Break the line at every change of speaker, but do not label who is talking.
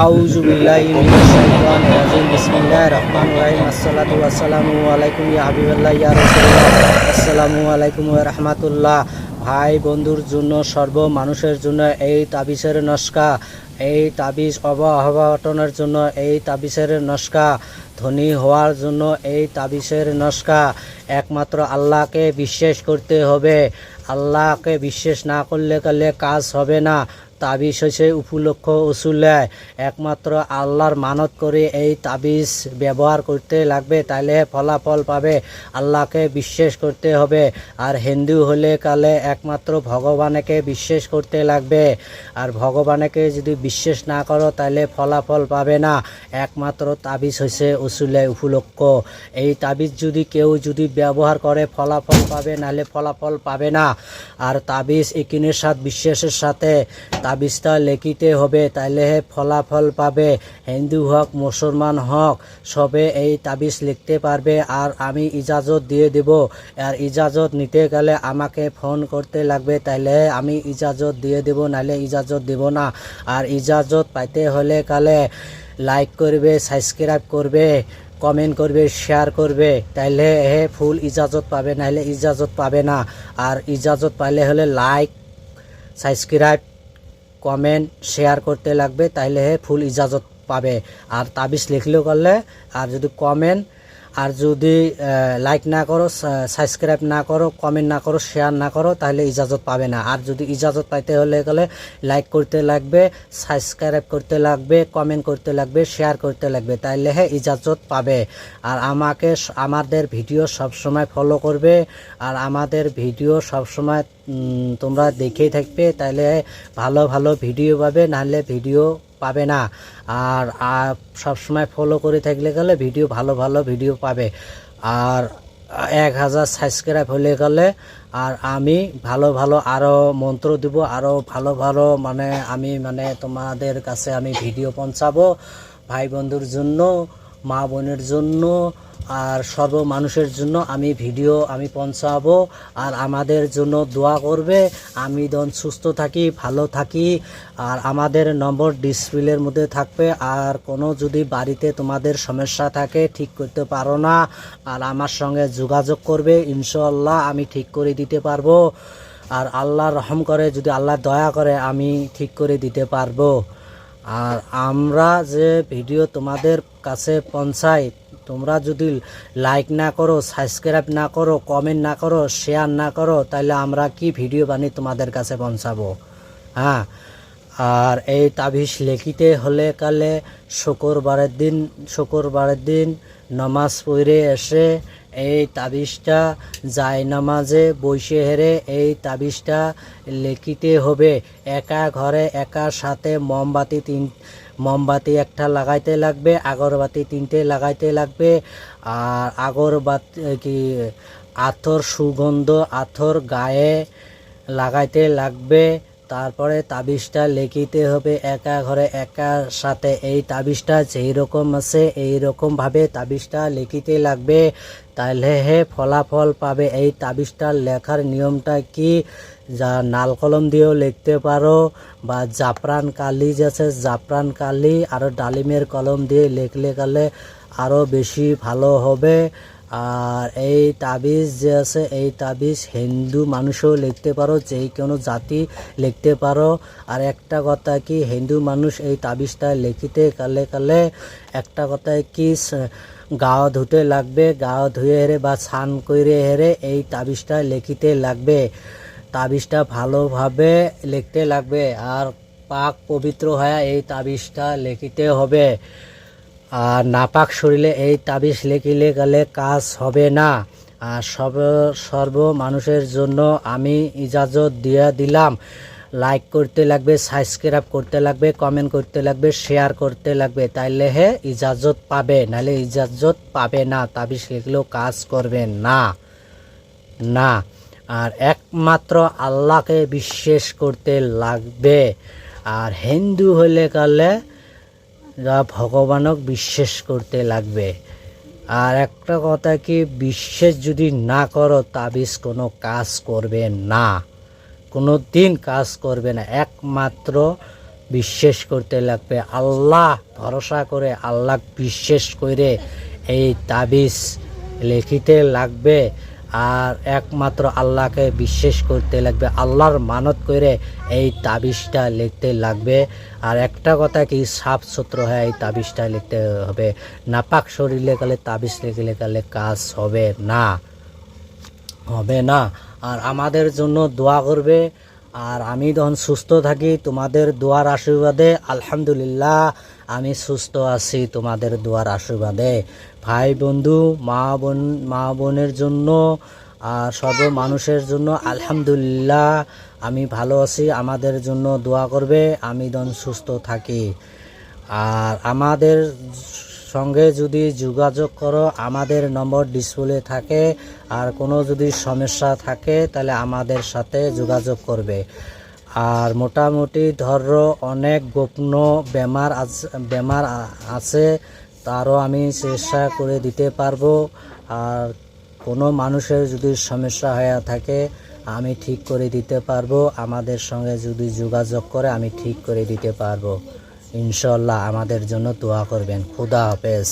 আউযু বিল্লাহি মিনাশ শাইতানির রাজিম বিসমিল্লাহির রহমানির রহিম আসসালাতু ওয়াসসালামু আলাইকুম ইয়া হাবিবাল্লাহ ইয়া রাসূলুল্লাহ আসসালামু আলাইকুম ওয়া রাহমাতুল্লাহ। ভাই বন্ধুর জন্য সর্ব মানুষের জন্য এই তাবিজের নস্কা, এই তাবিজ অবহটনের জন্য এই তাবিজের নস্কা, ধনী হওয়ার জন্য এই তাবিজের নস্কা। একমাত্র আল্লাহকে বিশ্বাস করতে হবে। আল্লাহকে বিশ্বাস না করলে কাজ হবে না। তাবিজ হয়েছে উপলক্ষ উসুলে, একমাত্র আল্লাহর মানত করে এই তাবিজ ব্যবহার করতে লাগবে, তাইলে ফলাফল পাবে। আল্লাহকে বিশ্বাস করতে হবে। আর হিন্দু হলে একমাত্র ভগবানকে বিশ্বাস করতে লাগবে। আর ভগবানকে যদি বিশ্বাস না করো তাহলে ফলাফল পাবে না। একমাত্র তাবিজ হয়েছে উসুলে উপলক্ষ। এই তাবিজ যদি কেউ ব্যবহার করে ফলাফল পাবে, নাহলে ফলাফল পাবে না। আর তাবিজ ইকিনের সাথে বিশ্বাসের সাথে তাবিজটা লিখিতে হবে, তাইলে ফলাফল পাবে। হিন্দু হোক মুসলমান হোক সবে এই তাবিজ লিখতে পারবে। আর আমি ইজাজত দিয়ে দেব। আর ইজাজত নিতে গেলে আমাকে ফোন করতে লাগবে, তাইলে আমি ইজাজত দিয়ে দেব, নাহলে ইজাজত দেব না। আর ইজাজত পাইতে হলে লাইক করবে, সাবস্ক্রাইব করবে, কমেন্ট করবে, শেয়ার করবে, তাইলে ফুল ইজাজত পাবে, নাহলে ইজাজত পাবে না। আর ইজাজত পাইলে হলে লাইক, সাবস্ক্রাইব, কমেন্ট, শেয়ার করতে লাগবে, তাইলে ফুল ইজাজত পাবে। আর তাবিজ লিখলেও আর যদি কমেন্ট আর যদি লাইক না করো, সাবস্ক্রাইব না করো, কমেন্ট না করো, শেয়ার না করো, তাহলে ইজাজত পাবে না। আর যদি ইজাজত পাইতে হলে লাইক করতে লাগবে, সাবস্ক্রাইব করতে লাগবে, কমেন্ট করতে লাগবে, শেয়ার করতে লাগবে, তাইলে ইজাজত পাবে। আর আমাদের ভিডিও সবসময় ফলো করবে। আর আমাদের ভিডিও সবসময় তোমরা দেখেই থাকবে, তাইলে ভালো ভালো ভিডিও পাবে, নাহলে ভিডিও পাবে না। আর সবসময় ফলো করে থাকলে ভিডিও ভালো ভালো ভিডিও পাবে। আর 1000 সাবস্ক্রাইব হলে আর আমি ভালো ভালো আরও মন্ত্র দিব, আরও ভালো ভালো আমি তোমাদের কাছে আমি ভিডিও পৌঁছাবো। ভাই বন্ধুর জন্য, মা বোনের জন্য, আর সর্ব মানুষের জন্য আমি ভিডিও পৌঁছাবো। আর আমাদের জন্য দোয়া করবে। আমি সুস্থ থাকি, ভালো থাকি। আর আমাদের নম্বর ডিসপ্লের মধ্যে থাকবে। আর কোনো যদি বাড়িতে তোমাদের সমস্যা থাকে, ঠিক করতে পারো না, আর আমার সঙ্গে যোগাযোগ করবে, ইনশাআল্লাহ আমি ঠিক করে দিতে পারবো। আর আল্লাহ রহম করে, যদি আল্লাহ দয়া করে, আমি ঠিক করে দিতে পারবো। আর আমরা যে ভিডিও তোমাদের কাছে পৌঁছাই, তোমরা যদি লাইক না করো, সাবস্ক্রাইব না করো, কমেন্ট না করো, শেয়ার না করো, তাহলে আমরা কি ভিডিও বানিয়ে তোমাদের কাছে পৌঁছাবো? হ্যাঁ। আর এই তাবিজ লিখিতে হলে শুক্রবারের দিন নামাজ পড়ে এসে এই তাবিজটা নামাজে বসে হেরে এই তাবিজটা লিখিতে হবে। একা ঘরে একার সাথে মোমবাতি একটা লাগাইতে লাগবে, আগরবাতি 3টে লাগাইতে লাগবে। আর আগরবাতি আতর, সুগন্ধ আতর গায়ে লাগাইতে লাগবে। তারপরে তাবিজটা লিখিতে হবে একা ঘরে একার সাথে। এই তাবিজটা যেই রকম আছে এই রকমভাবে তাবিজটা লিখিতে লাগবে, তাহলে ফলাফল পাবে। এই তাবিজটা লেখার নিয়মটা কি? যা নাল কলম দিয়েও লিখতে পারো, বা জাফরান কালি আছে, জাফরান কালি আর ডালিমের কলম দিয়ে লিখলে আরও বেশি ভালো হবে। আর এই তাবিজ যে আছে, এই তাবিজ হিন্দু মানুষও লিখতে পারো, যে কোনো জাতি লিখতে পারো। আর একটা কথা কি, হিন্দু মানুষ এই তাবিজটা লিখিতে একটা কথা কি, গাও ধুতে লাগবে, গাও ধুয়ে বা স্নান করে এই তাবিজটা লিখিতে লাগবে। তাবিজটা ভালোভাবে লিখতে লাগবে। আর পাক পবিত্র হয়ে এই তাবিজটা লিখিতে হবে। আর নাপাক শরীরে এই তাবিজ লিখিলে কাজ হবে না। আর সর্ব মানুষের জন্য আমি ইজাজত দিয়ে দিলাম। লাইক করতে লাগবে, সাবস্ক্রাইব করতে লাগবে, কমেন্ট করতে লাগবে, শেয়ার করতে লাগবে, তাইলে ইজাজত পাবে, নাহলে ইজাজত পাবে না। তাবিজ লিখলেও কাজ করবে না। আর একমাত্র আল্লাহকে বিশ্বাস করতে লাগবে। আর হিন্দু হলে ভগবানক বিশ্বাস করতে লাগবে। আর একটা কথা কি, বিশ্বাস যদি না করো, তাবিজ কোনো কাজ করবে না, কোনো দিন কাজ করবে না। একমাত্র বিশ্বাস করতে লাগবে, আল্লাহ ভরসা করে, আল্লাহ বিশ্বাস করে এই তাবিজ লিখিতে লাগবে। আর একমাত্র আল্লাহকে বিশ্বাস করতে লাগবে, আল্লাহর মানত করে এই তাবিজটা লিখতে লাগবে। আর একটা কথা কি, সাফ সুতরো হয়ে এই তাবিজটা লিখতে হবে। নাপাক শরীরে গেলে তাবিজ লিখলে গেলে কাজ হবে না। আর আমাদের জন্য দোয়া করবে। আর আমি যখন সুস্থ থাকি তোমাদের দোয়ার আশীর্বাদে, আলহামদুলিল্লাহ আমি সুস্থ আছি তোমাদের দোয়ার আশীর্বাদে। ভাই বন্ধু মা বোনের জন্য আর সর্ব মানুষের জন্য আলহামদুলিল্লাহ আমি ভালো আছি। আমাদের জন্য দোয়া করবে আমি যখন সুস্থ থাকি। আর আমাদের সঙ্গে যদি যোগাযোগ করো, আমাদের নম্বর ডিসপ্লে থাকে। আর কোনো যদি সমস্যা থাকে তাহলে আমাদের সাথে যোগাযোগ করবে। আর মোটামুটি ধরো অনেক গোপন বেমার আছে, তারও আমি চেষ্টা করে দিতে পারবো। আর কোনো মানুষের যদি সমস্যা হয়ে থাকে আমি ঠিক করে দিতে পারবো। আমাদের সঙ্গে যদি যোগাযোগ করে আমি ঠিক করে দিতে পারবো। ইনশাল্লাহ আমাদের জন্য দোয়া করবেন। খুদা হাফেজ।